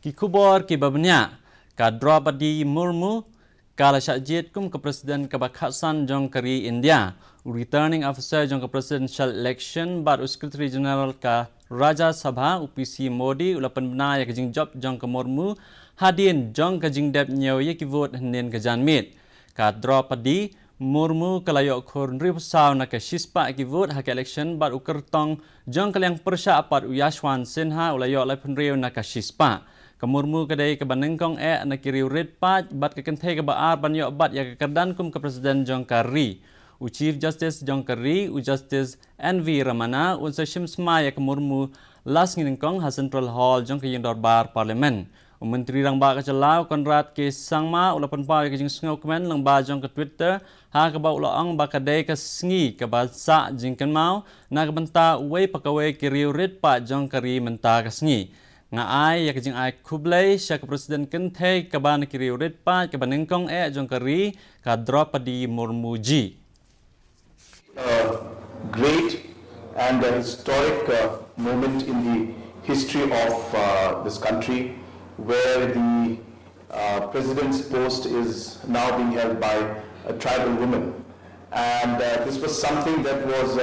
Kikubor kibabnya ka Draupadi Murmu kala syajit kum ke Presiden Kabakhasan jong kari India. Returning officer jong ke presidential election bar Secretary General ka Raja Sabha UPC Modi ulapan benaya ke jing job jong ke Murmu hadin jong ke jing dep nyaw ye ki vote nen ke janmit. Ka Draupadi Murmu kalayok khurn ripsaw na ke shispa ki vote ha ke election bar ukertong jong ke yang persya apat Yashwan Sinha ulayok lai penriu na ke shispa. Kemurmu kedai ke banengkong na kiri red pat bat ke kenthe ke baar banyak bat ya ke kerdan kum ke Presiden Jong Kari. Chief Justice Jong Kari, Justice NV Ramana, Sashim Sma ya kemurmu las nginengkong ha Central Hall jong ke yang dorbar Parlimen. Menteri rang ba ke celau Konrad ke Sangma ulapan pa ke jing sngau komen lang ba jong ke Twitter ha ke ba ulaang ba kadai ke sngi ke ba sa jing ken mau na ke benta wei pakawai kiri red pat Jong Kari menta ke sngi. Nga ai ya kejing ai kublai sya ke Presiden kenthe ke ban kiri red pa ke banengkong Jong Kari ka Draupadi Murmu ji. Great and a historic moment in the history of this country where the president's post is now being held by a tribal woman, and this was something that was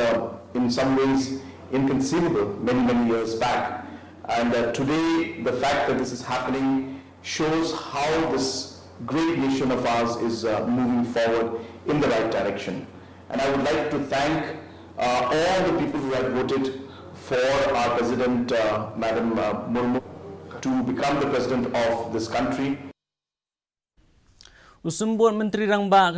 in some ways inconceivable many years back. And today, the fact that this is happening shows how this great nation of ours is moving forward in the right direction. And I would like to thank all the people who have voted for our President, Madam Murmu, to become the President of this country. Usumbun Menteri Rang Ba